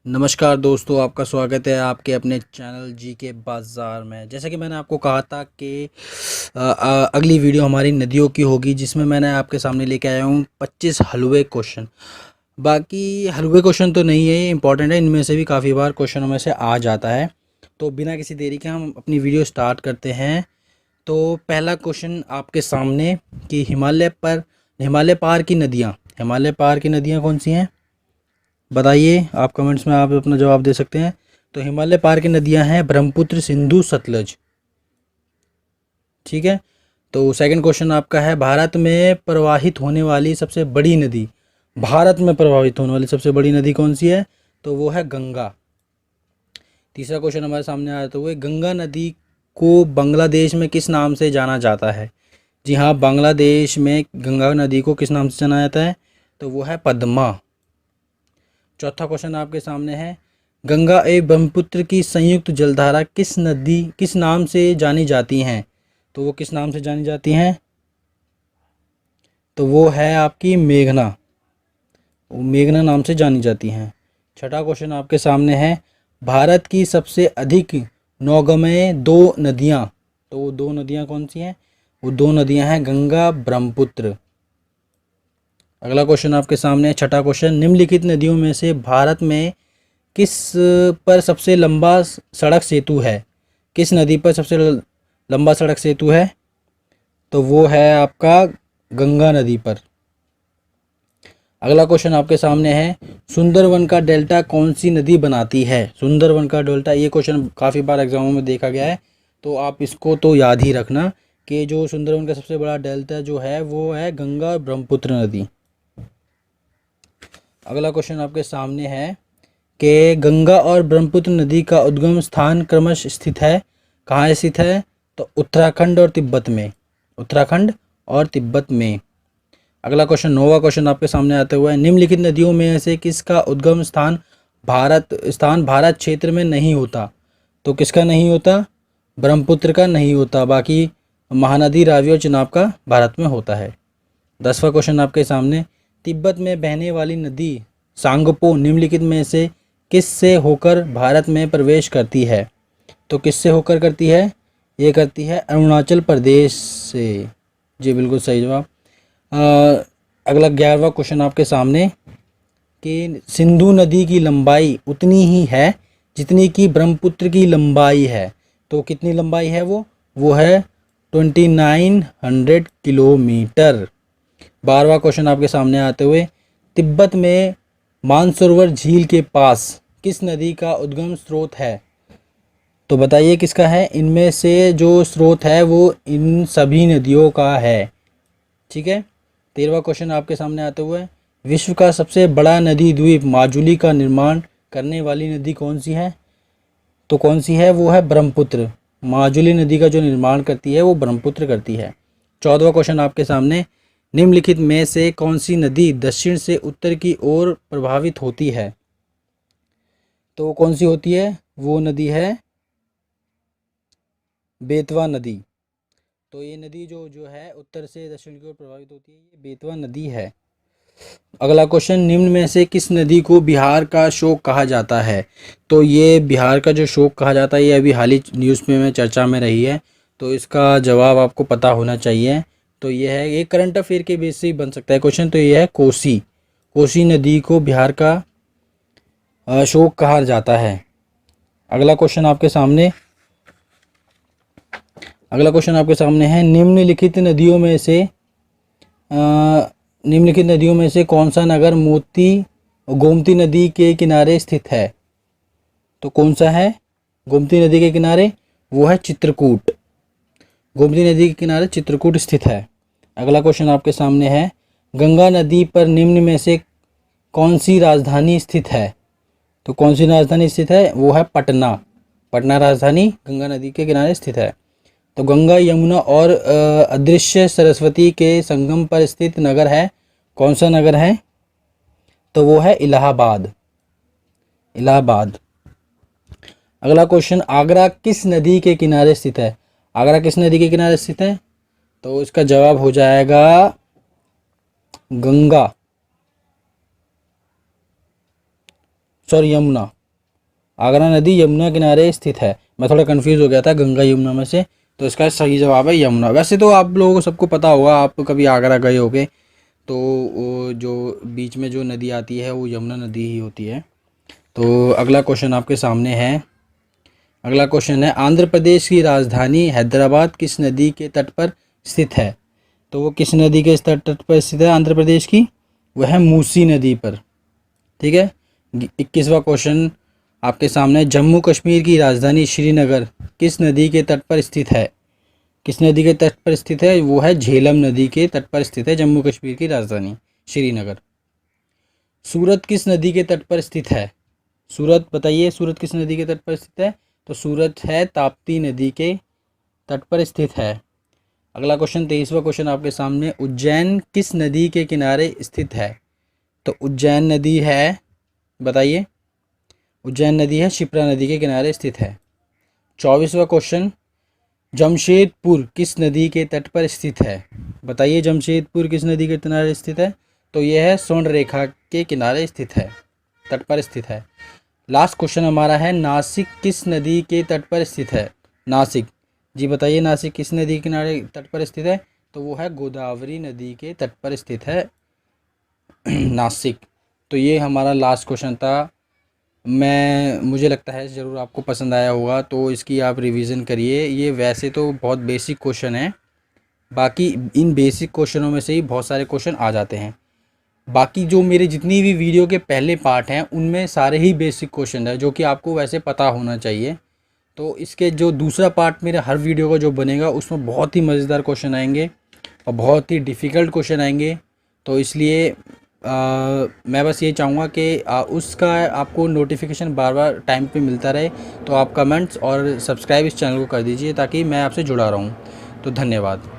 नमस्कार दोस्तों, आपका स्वागत है आपके अपने चैनल जी के बाज़ार में। जैसा कि मैंने आपको कहा था कि अगली वीडियो हमारी नदियों की होगी, जिसमें मैंने आपके सामने लेके आया हूँ 25 हलवे क्वेश्चन। बाकी हलवे क्वेश्चन तो नहीं है, ये इंपॉर्टेंट है, इनमें से भी काफ़ी बार क्वेश्चनों में से आ जाता है। तो बिना किसी देरी के हम अपनी वीडियो स्टार्ट करते हैं। तो पहला क्वेश्चन आपके सामने कि हिमालय पार की नदियाँ, हिमालय पार की नदियाँ कौन सी हैं? बताइए, आप कमेंट्स में आप अपना जवाब दे सकते हैं। तो हिमालय पार की नदियां हैं ब्रह्मपुत्र, सिंधु, सतलज। ठीक है। तो सेकंड क्वेश्चन आपका है, भारत में प्रवाहित होने वाली सबसे बड़ी नदी, भारत में प्रवाहित होने वाली सबसे बड़ी नदी कौन सी है? तो वो है गंगा। तीसरा क्वेश्चन हमारे सामने आया, तो वो गंगा नदी को बांग्लादेश में किस नाम से जाना जाता है? जी हाँ, बांग्लादेश में गंगा नदी को किस नाम से जाना जाता है? तो वो है पद्मा। चौथा क्वेश्चन आपके सामने है, गंगा एवं ब्रह्मपुत्र की संयुक्त जलधारा किस नाम से जानी जाती हैं? तो वो किस नाम से जानी जाती हैं? तो वो है आपकी मेघना, वो मेघना नाम से जानी जाती हैं। छठा क्वेश्चन आपके सामने है, भारत की सबसे अधिक नौगम्य दो नदियाँ, तो वो दो नदियाँ कौन सी हैं? वो दो नदियाँ हैं गंगा, ब्रह्मपुत्र। अगला क्वेश्चन आपके सामने है, छठा क्वेश्चन, निम्नलिखित नदियों में से भारत में किस पर सबसे लंबा सड़क सेतु है? किस नदी पर सबसे लंबा सड़क सेतु है? तो वो है आपका गंगा नदी पर। अगला क्वेश्चन आपके सामने है, सुंदरवन का डेल्टा कौन सी नदी बनाती है? सुंदरवन का डेल्टा, ये क्वेश्चन काफ़ी बार एग्जामों में देखा गया है, तो आप इसको तो याद ही रखना कि जो सुंदरवन का सबसे बड़ा डेल्टा जो है वो है गंगा और ब्रह्मपुत्र नदी। अगला क्वेश्चन आपके सामने है कि गंगा और ब्रह्मपुत्र नदी का उद्गम स्थान क्रमश स्थित है, कहाँ स्थित है? तो उत्तराखंड और तिब्बत में, उत्तराखंड और तिब्बत में। अगला क्वेश्चन, नौवां क्वेश्चन आपके सामने आता हुआ है, निम्नलिखित नदियों में से किसका उद्गम भारत क्षेत्र में नहीं होता? तो किसका नहीं होता? ब्रह्मपुत्र का नहीं होता, बाकी महानदी रावी और चिनाब का भारत में होता है। 10वां क्वेश्चन आपके सामने, तिब्बत में बहने वाली नदी सांगपो निम्नलिखित में से किस से होकर भारत में प्रवेश करती है? तो किससे होकर करती है? ये करती है अरुणाचल प्रदेश से। जी बिल्कुल सही जवाब। अगला 11वां क्वेश्चन आपके सामने कि सिंधु नदी की लंबाई उतनी ही है जितनी कि ब्रह्मपुत्र की लंबाई है। तो कितनी लंबाई है वो है 2900 किलोमीटर। 12वां क्वेश्चन आपके सामने आते हुए, तिब्बत में मानसरोवर झील के पास किस नदी का उद्गम स्रोत है? तो बताइए किसका है? इनमें से जो स्रोत है वो इन सभी नदियों का है। ठीक है। 13वां क्वेश्चन आपके सामने आते हुए, विश्व का सबसे बड़ा नदी द्वीप माजुली का निर्माण करने वाली नदी कौन सी है? तो कौन सी है? वो है ब्रह्मपुत्र। माजुली नदी का जो निर्माण करती है वो ब्रह्मपुत्र करती है। 14वां क्वेश्चन आपके सामने, निम्नलिखित में से कौन सी नदी दक्षिण से उत्तर की ओर प्रभावित होती है? तो वो कौन सी होती है? वो नदी है बेतवा नदी। तो ये नदी जो जो है उत्तर से दक्षिण की ओर प्रभावित होती है, ये बेतवा नदी है। अगला क्वेश्चन, निम्न में से किस नदी को बिहार का शोक कहा जाता है? तो ये बिहार का जो शोक कहा जाता है, ये अभी हाल ही न्यूज़ में चर्चा में रही है, तो इसका जवाब आपको पता होना चाहिए। तो ये है, ये करंट अफेयर के बेस से ही बन सकता है क्वेश्चन। तो ये है कोसी, कोसी नदी को बिहार का शोक कहा जाता है। अगला क्वेश्चन आपके सामने, अगला क्वेश्चन आपके सामने है, निम्नलिखित नदियों में से कौन सा नगर गोमती नदी के किनारे स्थित है? तो कौन सा है गोमती नदी के किनारे? वो है चित्रकूट। गोमती नदी के किनारे चित्रकूट स्थित है। अगला क्वेश्चन आपके सामने है, गंगा नदी पर निम्न में से कौन सी राजधानी स्थित है? तो कौन सी राजधानी स्थित है? वो है पटना। पटना राजधानी गंगा नदी के किनारे स्थित है। तो गंगा, यमुना और अदृश्य सरस्वती के संगम पर स्थित नगर है, कौन सा नगर है? तो वो है इलाहाबाद, इलाहाबाद। अगला क्वेश्चन, आगरा किस नदी के किनारे स्थित है? आगरा किस नदी के किनारे स्थित है? तो इसका जवाब हो जाएगा गंगा। सॉरी यमुना, आगरा नदी यमुना किनारे स्थित है। मैं थोड़ा कंफ्यूज हो गया था गंगा यमुना में से, तो इसका सही जवाब है यमुना। वैसे तो आप लोगों को सबको पता होगा, आप कभी आगरा गए होगे तो वो जो बीच में जो नदी आती है वो यमुना नदी ही होती है। तो अगला क्वेश्चन आपके सामने है। अगला क्वेश्चन है, आंध्र प्रदेश की राजधानी हैदराबाद किस नदी के तट पर स्थित है? तो वो किस नदी के तट पर स्थित है आंध्र प्रदेश की? वह है मूसी नदी पर। ठीक है। 21वां क्वेश्चन आपके सामने, जम्मू कश्मीर की राजधानी श्रीनगर किस नदी के तट पर स्थित है? किस नदी के तट पर स्थित है? वो है झेलम नदी के तट पर स्थित है जम्मू कश्मीर की राजधानी श्रीनगर। सूरत किस नदी के तट पर स्थित है? सूरत बताइए, सूरत किस नदी के तट पर स्थित है? तो सूरत है ताप्ती नदी के तट पर स्थित है। अगला क्वेश्चन 23वां क्वेश्चन आपके सामने, उज्जैन किस नदी के किनारे स्थित है? तो उज्जैन नदी है, बताइए, उज्जैन नदी है शिप्रा नदी के किनारे स्थित है। 24वां क्वेश्चन, जमशेदपुर किस नदी के तट पर स्थित है? बताइए जमशेदपुर किस नदी के किनारे स्थित है? तो यह है स्वर्ण रेखा के किनारे स्थित है, तट पर स्थित है। लास्ट क्वेश्चन हमारा है, नासिक किस नदी के तट पर स्थित है? नासिक, जी बताइए, नासिक किस नदी के किनारे तट पर स्थित है? तो वो है गोदावरी नदी के तट पर स्थित है नासिक। तो ये हमारा लास्ट क्वेश्चन था। मुझे लगता है ज़रूर आपको पसंद आया होगा, तो इसकी आप रिवीजन करिए। ये वैसे तो बहुत बेसिक क्वेश्चन है, बाकी इन बेसिक क्वेश्चनों में से ही बहुत सारे क्वेश्चन आ जाते हैं। बाकी जो मेरे जितनी भी वीडियो के पहले पार्ट हैं उनमें सारे ही बेसिक क्वेश्चन है जो कि आपको वैसे पता होना चाहिए। तो इसके जो दूसरा पार्ट मेरे हर वीडियो का जो बनेगा उसमें बहुत ही मज़ेदार क्वेश्चन आएंगे और बहुत ही डिफ़िकल्ट क्वेश्चन आएंगे। तो इसलिए मैं बस ये चाहूँगा कि उसका आपको नोटिफिकेशन बार बार टाइम पे मिलता रहे। तो आप कमेंट्स और सब्सक्राइब इस चैनल को कर दीजिए ताकि मैं आपसे जुड़ा रहूँ। तो धन्यवाद।